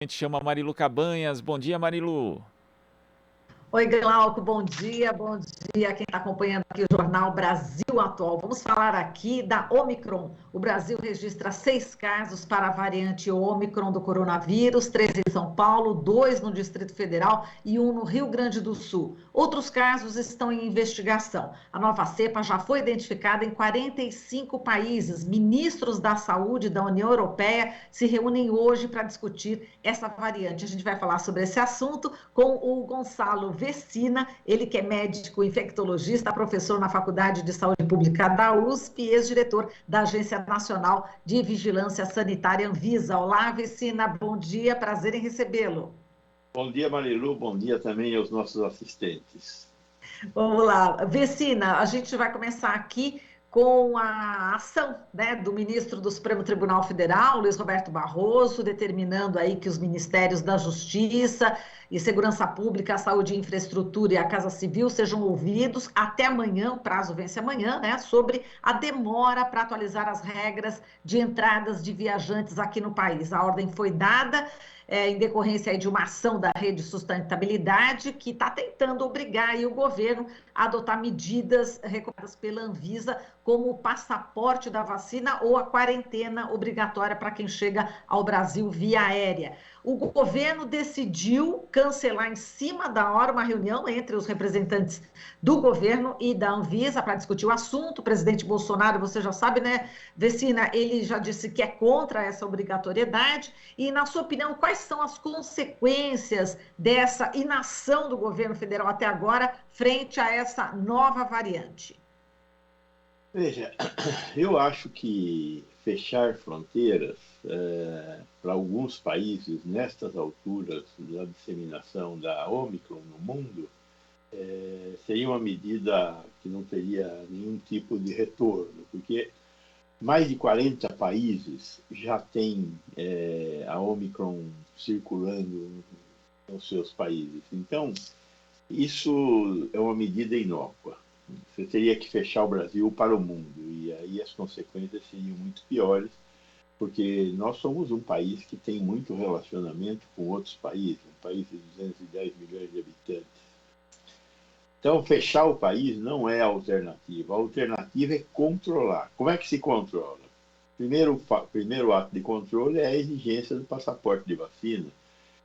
gente chama Marilu Cabanhas. Bom dia, Marilu. Oi, Glauco, bom dia a quem está acompanhando aqui o Jornal Brasil Atual. Vamos falar aqui da Omicron. O Brasil registra 6 casos para a variante Omicron do coronavírus, 3 em São Paulo, 2 no Distrito Federal e 1 no Rio Grande do Sul. Outros casos estão em investigação. A nova cepa já foi identificada em 45 países. Ministros da Saúde da União Europeia se reúnem hoje para discutir essa variante. A gente vai falar sobre esse assunto com o Gonçalo Vecina, ele que é médico infectologista, professor na Faculdade de Saúde Pública da USP e ex-diretor da Agência Nacional de Vigilância Sanitária Anvisa. Olá, Vecina, bom dia, prazer em recebê-lo. Bom dia, Marilu, bom dia também aos nossos assistentes. Vamos lá, Vecina, a gente vai começar aqui com a ação, né, do ministro do Supremo Tribunal Federal, Luiz Roberto Barroso, determinando aí que os ministérios da Justiça e Segurança Pública, Saúde e Infraestrutura e a Casa Civil sejam ouvidos até amanhã, o prazo vence amanhã, né, sobre a demora para atualizar as regras de entradas de viajantes aqui no país. A ordem foi dada em decorrência aí de uma ação da Rede Sustentabilidade, que está tentando obrigar aí o governo a adotar medidas recomendadas pela Anvisa, como o passaporte da vacina ou a quarentena obrigatória para quem chega ao Brasil via aérea. O governo decidiu cancelar em cima da hora uma reunião entre os representantes do governo e da Anvisa para discutir o assunto. O presidente Bolsonaro, você já sabe, né, Vecina, ele já disse que é contra essa obrigatoriedade. E, na sua opinião, quais são as consequências dessa inação do governo federal até agora frente a essa nova variante? Veja, eu acho que fechar fronteiras para alguns países nestas alturas da disseminação da Omicron no mundo seria uma medida que não teria nenhum tipo de retorno, porque mais de 40 países já têm a Omicron circulando nos seus países. Então, isso é uma medida inócua. Você teria que fechar o Brasil para o mundo, e aí as consequências seriam muito piores, porque nós somos um país que tem muito relacionamento com outros países, um país de 210 milhões de habitantes. Então, fechar o país não é a alternativa. A alternativa é controlar. Como é que se controla? Primeiro ato de controle é a exigência do passaporte de vacina,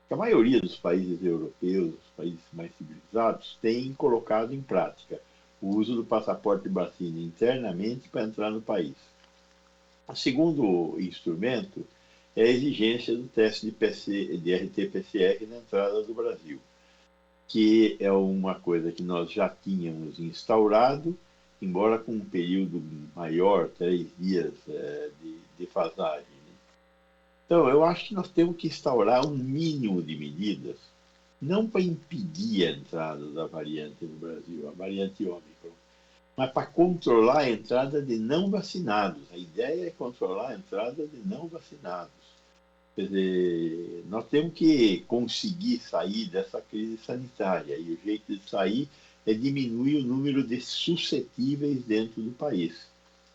que a maioria dos países europeus, os países mais civilizados, tem colocado em prática o uso do passaporte de vacina internamente para entrar no país. O segundo instrumento é a exigência do teste de RT-PCR na entrada do Brasil, que é uma coisa que nós já tínhamos instaurado, embora com um período maior, 3 dias de defasagem. Então, eu acho que nós temos que instaurar um mínimo de medidas, não para impedir a entrada da variante no Brasil, a variante Ômicron, mas para controlar a entrada de não vacinados. A ideia é controlar a entrada de não vacinados. Quer dizer, nós temos que conseguir sair dessa crise sanitária, e o jeito de sair é diminuir o número de suscetíveis dentro do país.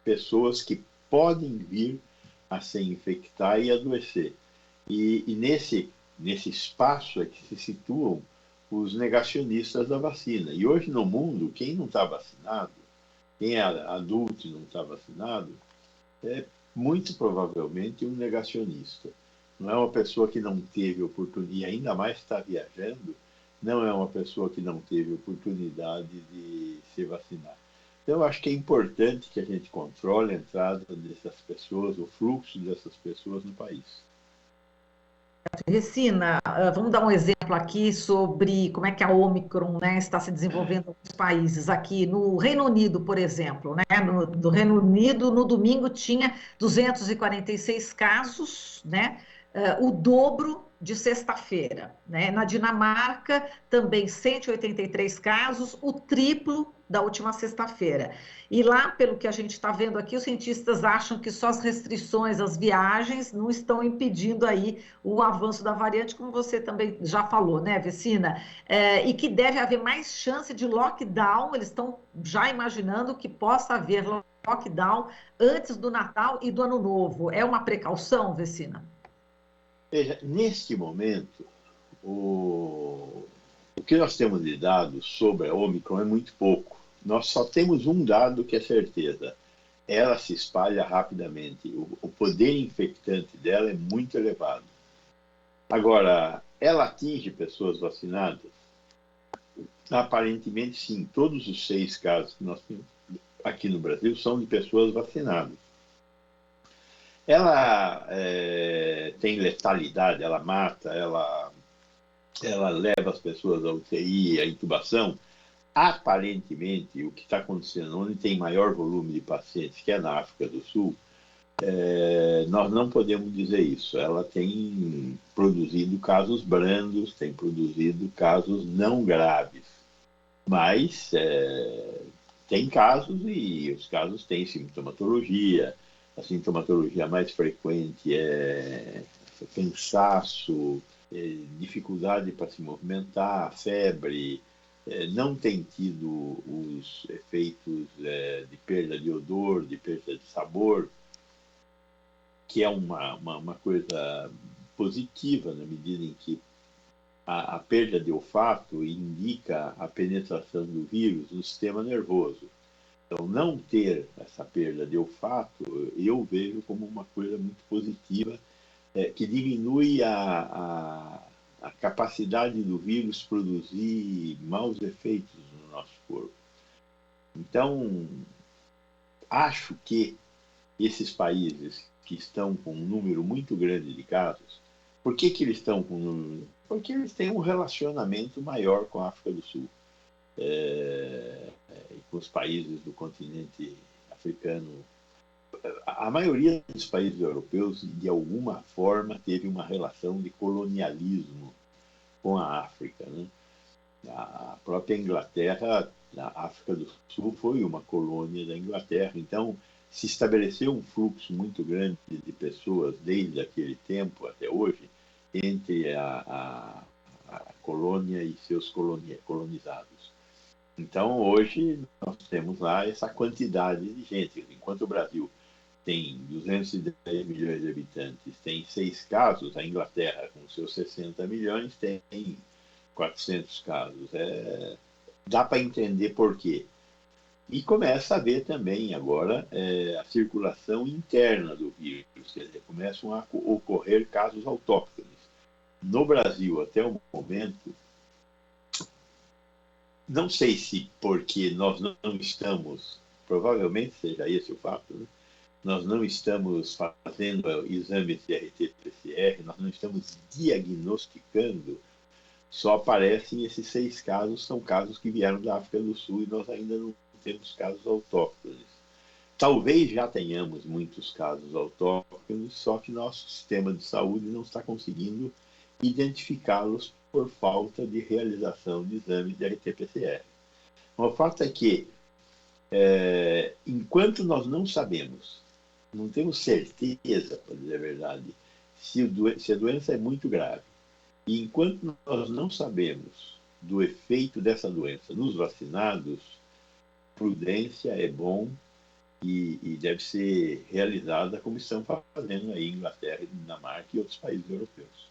Pessoas que podem vir a se infectar e adoecer. E nesse espaço é que se situam os negacionistas da vacina. E hoje no mundo, quem não está vacinado, quem é adulto e não está vacinado, é muito provavelmente um negacionista. Não é uma pessoa que não teve oportunidade, e ainda mais está viajando, não é uma pessoa que não teve oportunidade de se vacinar. Então, eu acho que é importante que a gente controle a entrada dessas pessoas, o fluxo dessas pessoas no país. Recina, vamos dar um exemplo aqui sobre como é que a Omicron, né, está se desenvolvendo em alguns países. Aqui no Reino Unido, por exemplo, né, no Reino Unido, no domingo tinha 246 casos, né, o dobro de sexta-feira, né? Na Dinamarca, também 183 casos, o triplo da última sexta-feira. E lá, pelo que a gente está vendo aqui, os cientistas acham que só as restrições às viagens não estão impedindo aí o avanço da variante, como você também já falou, né, Vecina? E que deve haver mais chance de lockdown, eles estão já imaginando que possa haver lockdown antes do Natal e do Ano Novo. É uma precaução, Vecina? Veja, neste momento, o que nós temos de dados sobre a Omicron é muito pouco. Nós só temos um dado que é certeza. Ela se espalha rapidamente. O poder infectante dela é muito elevado. Agora, ela atinge pessoas vacinadas? Aparentemente, sim. Todos os 6 casos que nós temos aqui no Brasil são de pessoas vacinadas. Ela tem letalidade, ela mata, ela leva as pessoas à UTI, à intubação. Aparentemente, o que está acontecendo, onde tem maior volume de pacientes, que é na África do Sul, nós não podemos dizer isso. Ela tem produzido casos brandos, tem produzido casos não graves. Mas tem casos e os casos têm sintomatologia. A sintomatologia mais frequente é cansaço, dificuldade para se movimentar, febre, não tem tido os efeitos de perda de odor, de perda de sabor, que é uma coisa positiva na medida em que a perda de olfato indica a penetração do vírus no sistema nervoso. Então, não ter essa perda de olfato, eu vejo como uma coisa muito positiva, que diminui a capacidade do vírus produzir maus efeitos no nosso corpo. Então, acho que esses países que estão com um número muito grande de casos, por que eles estão com um número? Porque eles têm um relacionamento maior com a África do Sul. Com os países do continente africano. A maioria dos países europeus, de alguma forma, teve uma relação de colonialismo com a África. Né? A própria Inglaterra, a África do Sul foi uma colônia da Inglaterra. Então, se estabeleceu um fluxo muito grande de pessoas, desde aquele tempo até hoje, entre a colônia e seus colonizados. Então, hoje, nós temos lá essa quantidade de gente. Enquanto o Brasil tem 210 milhões de habitantes, tem 6 casos, a Inglaterra, com seus 60 milhões, tem 400 casos. Dá para entender por quê. E começa a haver também, agora, a circulação interna do vírus. Quer dizer, começam a ocorrer casos autóctones. No Brasil, até o momento, não sei se porque nós não estamos, provavelmente seja esse o fato, né? Nós não estamos fazendo exames de RT-PCR, nós não estamos diagnosticando, só aparecem esses 6 casos, são casos que vieram da África do Sul e nós ainda não temos casos autóctones. Talvez já tenhamos muitos casos autóctones, só que nosso sistema de saúde não está conseguindo identificá-los por falta de realização de exames de RT-PCR. O fato é que, enquanto nós não sabemos, não temos certeza, para dizer a verdade, se a doença é muito grave, e enquanto nós não sabemos do efeito dessa doença nos vacinados, prudência é bom e deve ser realizada como estão fazendo aí Inglaterra, Dinamarca e outros países europeus.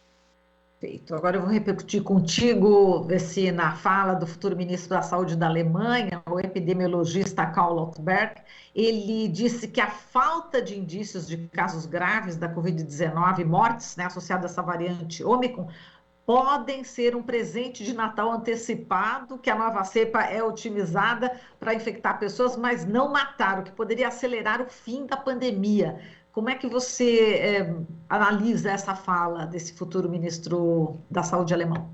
Perfeito. Agora eu vou repercutir contigo, Vecina, a fala do futuro ministro da Saúde da Alemanha, o epidemiologista Karl Lauterbach. Ele disse que a falta de indícios de casos graves da Covid-19 e mortes, né, associadas a essa variante Ômicron, podem ser um presente de Natal antecipado, que a nova cepa é otimizada para infectar pessoas, mas não matar, o que poderia acelerar o fim da pandemia. Como é que você analisa essa fala desse futuro ministro da Saúde alemão?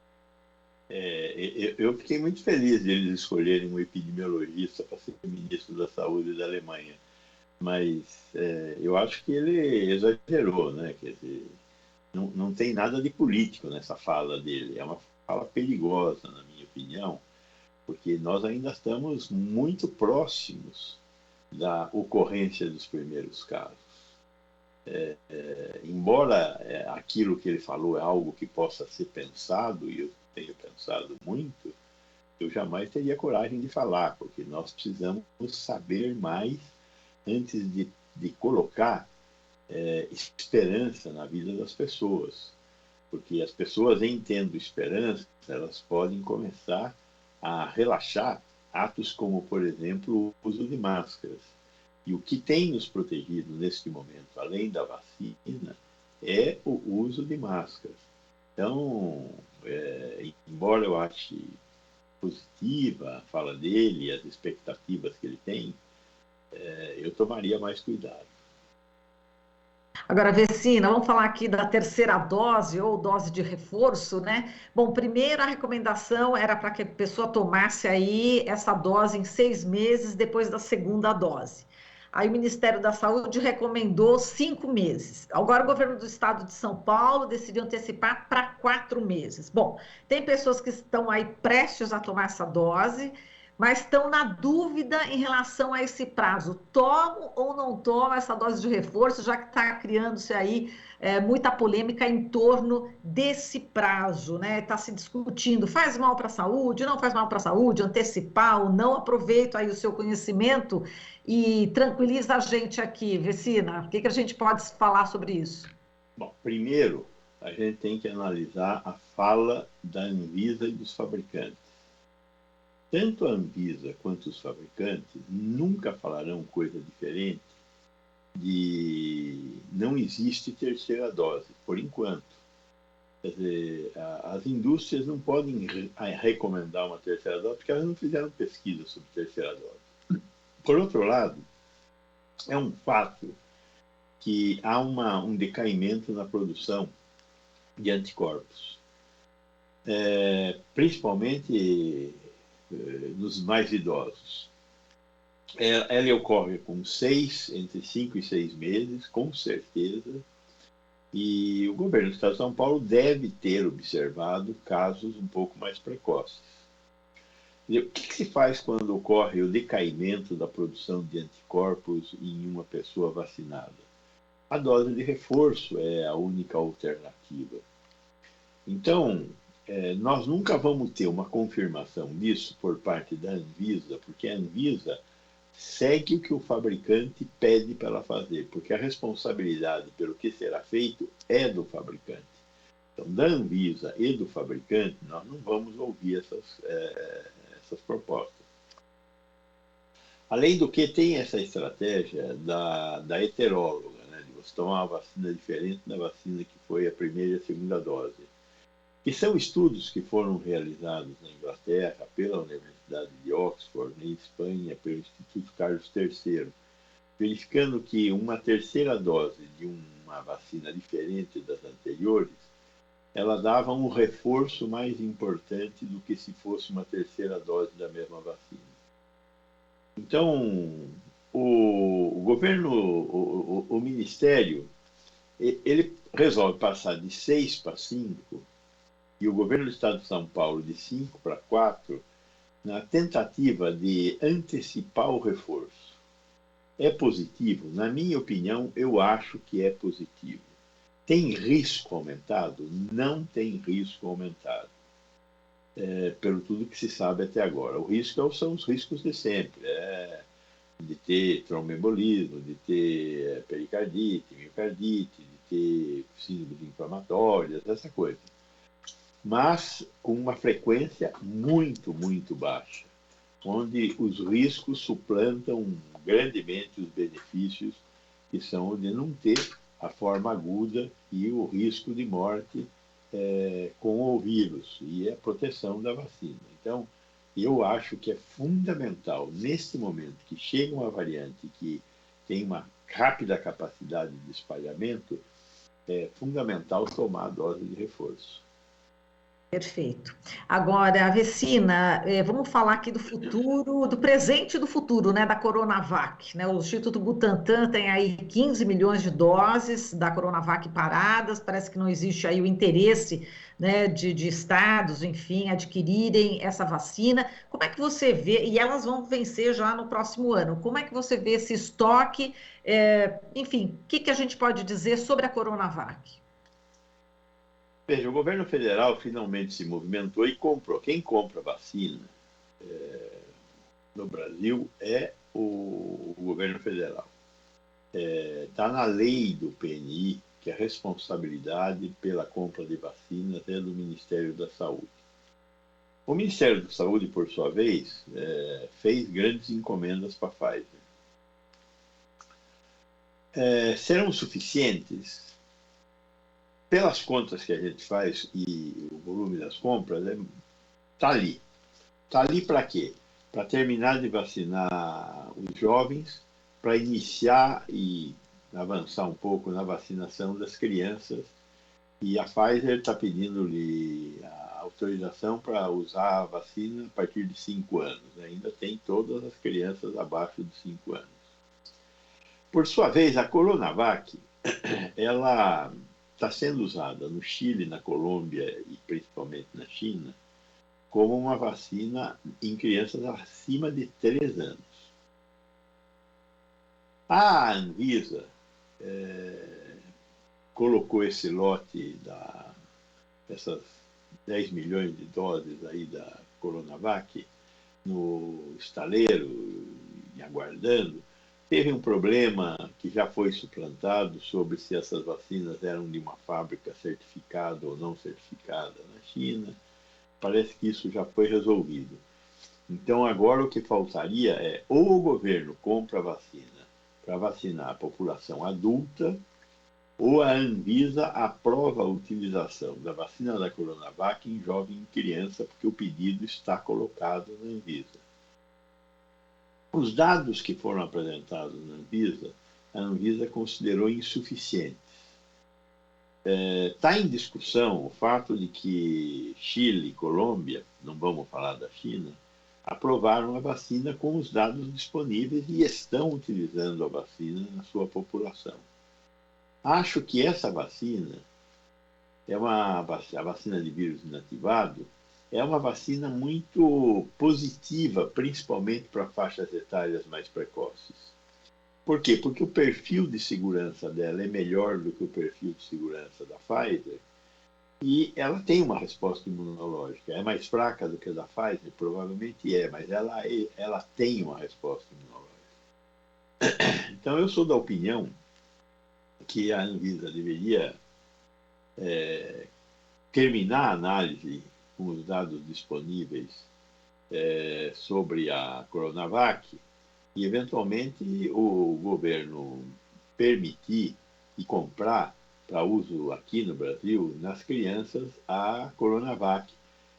Eu fiquei muito feliz de eles escolherem um epidemiologista para ser ministro da Saúde da Alemanha, mas eu acho que ele exagerou, né? Quer dizer, não tem nada de político nessa fala dele. É uma fala perigosa, na minha opinião, porque nós ainda estamos muito próximos da ocorrência dos primeiros casos. Embora aquilo que ele falou é algo que possa ser pensado, e eu tenho pensado muito, eu jamais teria coragem de falar, porque nós precisamos saber mais antes de colocar esperança na vida das pessoas. porque as pessoas, em tendo esperança, elas podem começar a relaxar atos como, por exemplo, o uso de máscaras. E o que tem nos protegido neste momento, além da vacina, é o uso de máscaras. Então, embora eu ache positiva a fala dele, as expectativas que ele tem, eu tomaria mais cuidado. Agora, Vecina, vamos falar aqui da terceira dose ou dose de reforço, né? Bom, primeiro a recomendação era para que a pessoa tomasse aí essa dose em 6 meses depois da segunda dose. Aí o Ministério da Saúde recomendou 5 meses. Agora o governo do estado de São Paulo decidiu antecipar para 4 meses. Bom, tem pessoas que estão aí prestes a tomar essa dose, mas estão na dúvida em relação a esse prazo. Tomo ou não tomo essa dose de reforço, já que está criando-se aí muita polêmica em torno desse prazo, né? Está se discutindo, faz mal para a saúde, não faz mal para a saúde, antecipar ou não. Aproveito aí o seu conhecimento e tranquiliza a gente aqui, Vecina. O que a gente pode falar sobre isso? Bom, primeiro, a gente tem que analisar a fala da Anvisa e dos fabricantes. Tanto a Anvisa quanto os fabricantes nunca falarão coisa diferente de não existe terceira dose, por enquanto. Quer dizer, as indústrias não podem recomendar uma terceira dose porque elas não fizeram pesquisa sobre terceira dose. Por outro lado, é um fato que há um decaimento na produção de anticorpos, principalmente nos mais idosos. Ela ocorre com entre 5 e 6 meses, com certeza, e o governo do Estado de São Paulo deve ter observado casos um pouco mais precoces. O que se faz quando ocorre o decaimento da produção de anticorpos em uma pessoa vacinada? A dose de reforço é a única alternativa. Então, nós nunca vamos ter uma confirmação disso por parte da Anvisa, porque a Anvisa segue o que o fabricante pede para ela fazer, porque a responsabilidade pelo que será feito é do fabricante. Então, da Anvisa e do fabricante, nós não vamos ouvir essas propostas. Além do que, tem essa estratégia da heteróloga, né, de você tomar uma vacina diferente da vacina que foi a primeira e a segunda dose. E são estudos que foram realizados na Inglaterra, pela Universidade de Oxford, em Espanha, pelo Instituto Carlos III, verificando que uma terceira dose de uma vacina diferente das anteriores, ela dava um reforço mais importante do que se fosse uma terceira dose da mesma vacina. Então, o governo, o Ministério, ele resolve passar de 6 para 5, e o governo do Estado de São Paulo de 5 para 4, na tentativa de antecipar o reforço. É positivo? Na minha opinião, eu acho que é positivo. Tem risco aumentado? Não tem risco aumentado, pelo tudo que se sabe até agora. O risco são os riscos de sempre, de ter tromboembolismo, de ter pericardite, miocardite, de ter síndrome inflamatórias, essa coisa. Mas com uma frequência muito, muito baixa, onde os riscos suplantam grandemente os benefícios, que são de não ter a forma aguda e o risco de morte com o vírus e a proteção da vacina. Então, eu acho que é fundamental, neste momento que chega uma variante que tem uma rápida capacidade de espalhamento, é fundamental tomar a dose de reforço. Perfeito. Agora, Vecina, vamos falar aqui do futuro, do presente e do futuro, né, da Coronavac, né? O Instituto Butantan tem aí 15 milhões de doses da Coronavac paradas, parece que não existe aí o interesse, né, de estados, enfim, adquirirem essa vacina. Como é que você vê, e elas vão vencer já no próximo ano, como é que você vê esse estoque, enfim, o que a gente pode dizer sobre a Coronavac? Veja, o governo federal finalmente se movimentou e comprou. Quem compra vacina no Brasil é o governo federal. Está na lei do PNI que a responsabilidade pela compra de vacinas é do Ministério da Saúde. O Ministério da Saúde, por sua vez, fez grandes encomendas para a Pfizer. Serão suficientes? Pelas contas que a gente faz e o volume das compras, está ali. Está ali para quê? Para terminar de vacinar os jovens, para iniciar e avançar um pouco na vacinação das crianças. E a Pfizer está pedindo-lhe a autorização para usar a vacina a partir de 5 anos. Ainda tem todas as crianças abaixo de 5 anos. Por sua vez, a Coronavac, ela está sendo usada no Chile, na Colômbia e principalmente na China, como uma vacina em crianças acima de 3 anos. A Anvisa colocou esse lote dessas 10 milhões de doses aí da Coronavac no estaleiro e aguardando. Teve um problema que já foi suplantado sobre se essas vacinas eram de uma fábrica certificada ou não certificada na China. Parece que isso já foi resolvido. Então, agora o que faltaria é ou o governo compra a vacina para vacinar a população adulta, ou a Anvisa aprova a utilização da vacina da Coronavac em jovem e criança, porque o pedido está colocado na Anvisa. Os dados que foram apresentados na Anvisa, a Anvisa considerou insuficientes. Está em discussão o fato de que Chile e Colômbia, não vamos falar da China, aprovaram a vacina com os dados disponíveis e estão utilizando a vacina na sua população. Acho que essa vacina a vacina de vírus inativado, é uma vacina muito positiva, principalmente para faixas etárias mais precoces. Por quê? Porque o perfil de segurança dela é melhor do que o perfil de segurança da Pfizer e ela tem uma resposta imunológica. É mais fraca do que a da Pfizer? Provavelmente mas ela tem uma resposta imunológica. Então, eu sou da opinião que a Anvisa deveria terminar a análise com os dados disponíveis sobre a Coronavac e, eventualmente, o governo permitir e comprar para uso aqui no Brasil, nas crianças, a Coronavac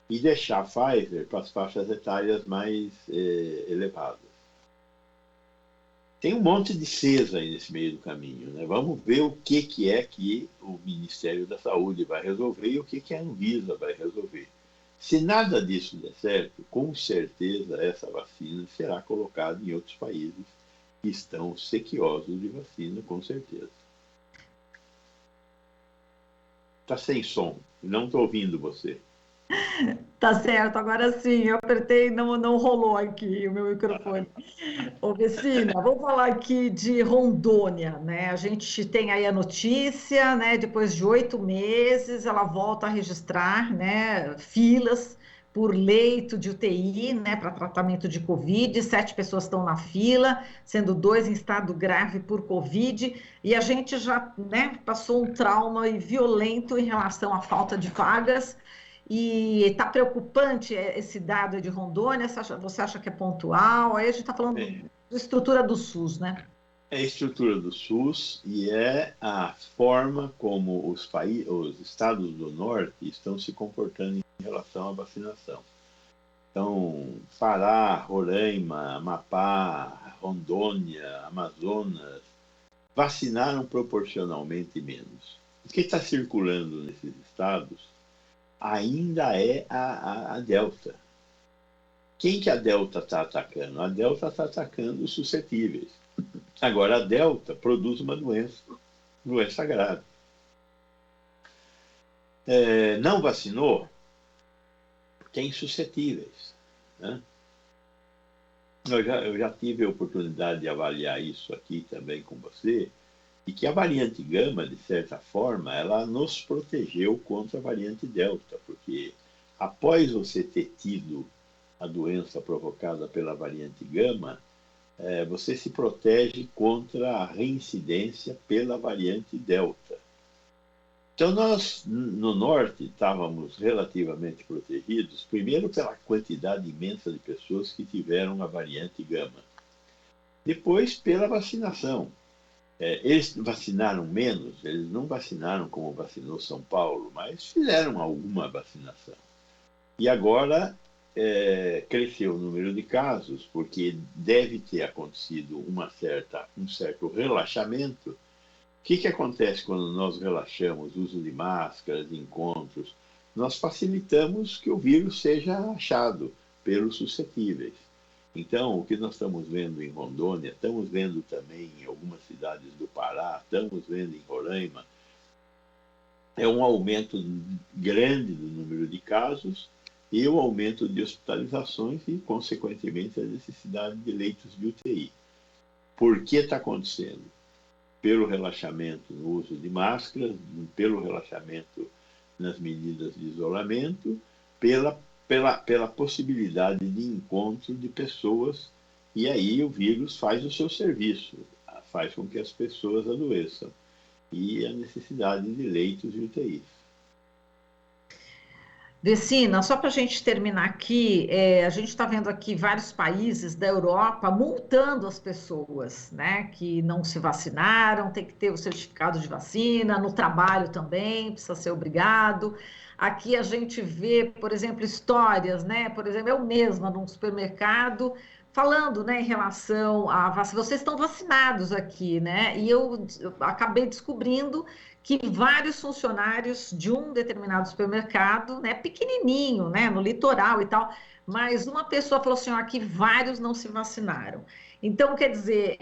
e deixar a Pfizer para as faixas etárias mais elevadas. Tem um monte de CES aí nesse meio do caminho, né? Vamos ver o que é que o Ministério da Saúde vai resolver e o que a Anvisa vai resolver. Se nada disso der certo, com certeza essa vacina será colocada em outros países que estão sequiosos de vacina, com certeza. Está sem som, não estou ouvindo você. Tá certo, agora sim, eu apertei, não rolou aqui o meu microfone. Ô, Vecina, vamos falar aqui de Rondônia, né? A gente tem aí a notícia, né? Depois de 8 meses, ela volta a registrar, né? Filas por leito de UTI, né? Para tratamento de Covid. 7 pessoas estão na fila, sendo 2 em estado grave por Covid. E a gente já, né? Passou um trauma violento em relação à falta de vagas. E está preocupante esse dado de Rondônia? Você acha que é pontual? Aí a gente está falando da estrutura do SUS, né? É a estrutura do SUS e é a forma como os estados do norte estão se comportando em relação à vacinação. Então, Pará, Roraima, Amapá, Rondônia, Amazonas, vacinaram proporcionalmente menos. O que está circulando nesses estados ainda é a Delta. Quem que a Delta está atacando? A Delta está atacando os suscetíveis. Agora, a Delta produz uma doença grave. Não vacinou? Tem suscetíveis. Né? Eu já tive a oportunidade de avaliar isso aqui também com você, e que a variante Gama, de certa forma, ela nos protegeu contra a variante Delta, porque após você ter tido a doença provocada pela variante Gama, você se protege contra a reincidência pela variante Delta. Então, nós, no norte, estávamos relativamente protegidos, primeiro pela quantidade imensa de pessoas que tiveram a variante Gama, depois pela vacinação. Eles vacinaram menos, eles não vacinaram como vacinou São Paulo, mas fizeram alguma vacinação. E agora cresceu o número de casos, porque deve ter acontecido um certo relaxamento. O que acontece quando nós relaxamos o uso de máscaras, de encontros? Nós facilitamos que o vírus seja achado pelos suscetíveis. Então, o que nós estamos vendo em Rondônia, estamos vendo também em algumas cidades do Pará, estamos vendo em Roraima, é um aumento grande do número de casos e o aumento de hospitalizações e, consequentemente, a necessidade de leitos de UTI. Por que está acontecendo? Pelo relaxamento no uso de máscaras, pelo relaxamento nas medidas de isolamento, pela possibilidade de encontro de pessoas, e aí o vírus faz o seu serviço, faz com que as pessoas adoeçam, e a necessidade de leitos de UTI. Vecina, só para a gente terminar aqui, a gente está vendo aqui vários países da Europa multando as pessoas, né, que não se vacinaram, tem que ter o certificado de vacina, no trabalho também, precisa ser obrigado. Aqui a gente vê, por exemplo, histórias, né, por exemplo, eu mesma num supermercado, falando, né, em relação a vacina, vocês estão vacinados aqui, né, e eu acabei descobrindo que vários funcionários de um determinado supermercado, né, pequenininho, né, no litoral e tal, mas uma pessoa falou assim, ó, que vários não se vacinaram. Então, quer dizer,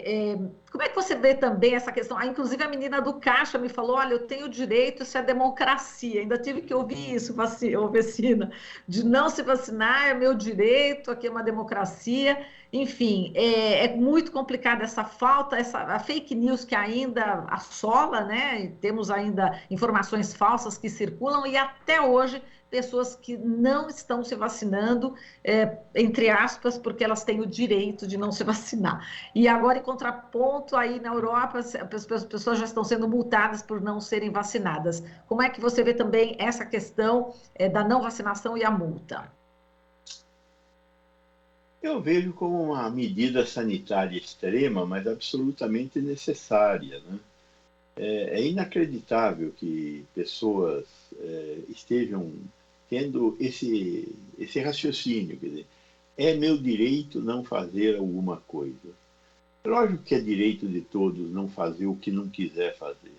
como é que você vê também essa questão? Ah, inclusive, a menina do caixa me falou, olha, eu tenho direito, isso é democracia. Ainda tive que ouvir isso, vacina, de não se vacinar é meu direito, aqui é uma democracia. Enfim, é muito complicada essa falta, a fake news que ainda assola, né? Temos ainda informações falsas que circulam e até hoje pessoas que não estão se vacinando, entre aspas, porque elas têm o direito de não se vacinar. E agora, em contraponto, aí na Europa, as pessoas já estão sendo multadas por não serem vacinadas. Como é que você vê também essa questão da não vacinação e a multa? Eu vejo como uma medida sanitária extrema, mas absolutamente necessária, né? É inacreditável que pessoas estejam tendo esse raciocínio, quer dizer, é meu direito não fazer alguma coisa. Lógico que é direito de todos não fazer o que não quiser fazer.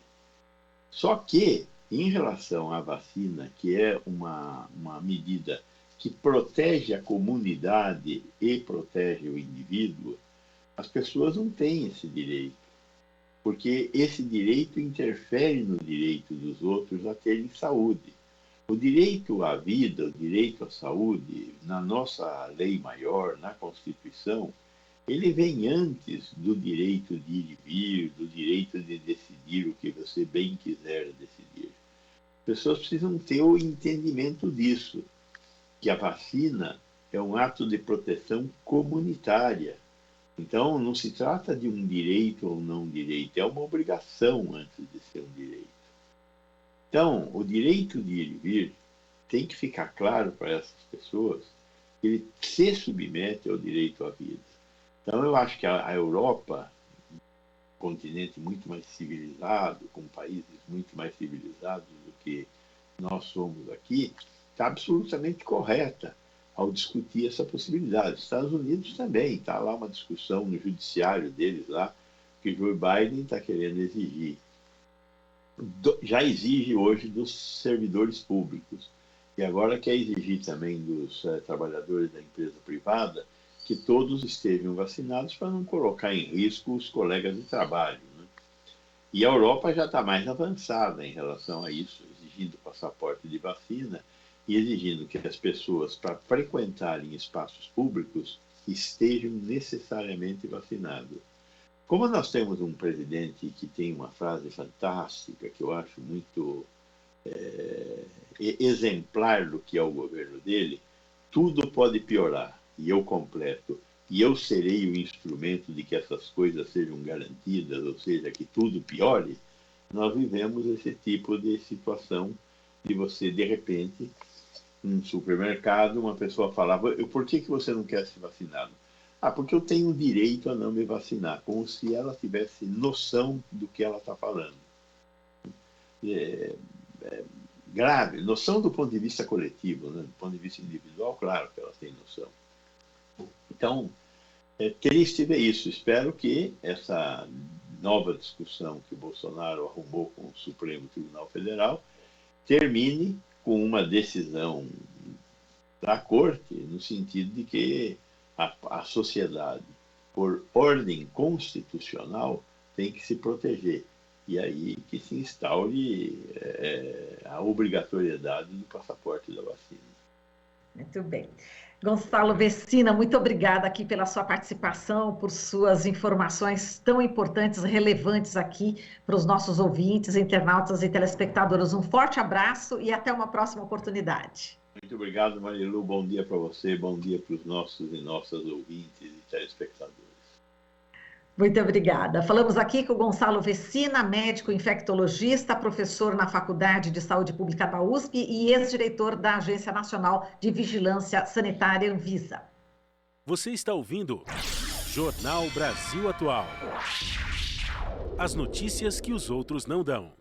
Só que, em relação à vacina, que é uma medida que protege a comunidade e protege o indivíduo, as pessoas não têm esse direito, porque esse direito interfere no direito dos outros a terem saúde. O direito à vida, o direito à saúde, na nossa lei maior, na Constituição, ele vem antes do direito de ir e vir, do direito de decidir o que você bem quiser decidir. As pessoas precisam ter o entendimento disso, que a vacina é um ato de proteção comunitária. Então, não se trata de um direito ou não direito, é uma obrigação antes de ser um direito. Então, o direito de ir e vir tem que ficar claro para essas pessoas que ele se submete ao direito à vida. Então, eu acho que a Europa, um continente muito mais civilizado, com países muito mais civilizados do que nós somos aqui, está absolutamente correta ao discutir essa possibilidade. Os Estados Unidos também, está lá uma discussão no judiciário deles lá, que Joe Biden está querendo exigir. Já exige hoje dos servidores públicos, e agora quer exigir também dos trabalhadores da empresa privada que todos estejam vacinados para não colocar em risco os colegas de trabalho, né? E a Europa já está mais avançada em relação a isso, exigindo passaporte de vacina e exigindo que as pessoas, para frequentarem espaços públicos, estejam necessariamente vacinadas. Como nós temos um presidente que tem uma frase fantástica, que eu acho muito exemplar do que é o governo dele, tudo pode piorar, e eu completo, e eu serei o instrumento de que essas coisas sejam garantidas, ou seja, que tudo piore, nós vivemos esse tipo de situação de você, de repente, num supermercado, uma pessoa falava: por que você não quer se vacinar? Ah, porque eu tenho o direito a não me vacinar, como se ela tivesse noção do que ela está falando. É grave, noção do ponto de vista coletivo, né? Do ponto de vista individual, claro que ela tem noção. Então, é triste ver isso. Espero que essa nova discussão que o Bolsonaro arrumou com o Supremo Tribunal Federal termine com uma decisão da Corte, no sentido de que a sociedade, por ordem constitucional, tem que se proteger. E aí que se instaure a obrigatoriedade do passaporte da vacina. Muito bem. Gonçalo Vecina, muito obrigada aqui pela sua participação, por suas informações tão importantes, relevantes aqui para os nossos ouvintes, internautas e telespectadores. Um forte abraço e até uma próxima oportunidade. Muito obrigado, Marilu. Bom dia para você, bom dia para os nossos e nossas ouvintes e telespectadores. Muito obrigada. Falamos aqui com o Gonçalo Vecina, médico infectologista, professor na Faculdade de Saúde Pública da USP e ex-diretor da Agência Nacional de Vigilância Sanitária, Anvisa. Você está ouvindo Jornal Brasil Atual. As notícias que os outros não dão.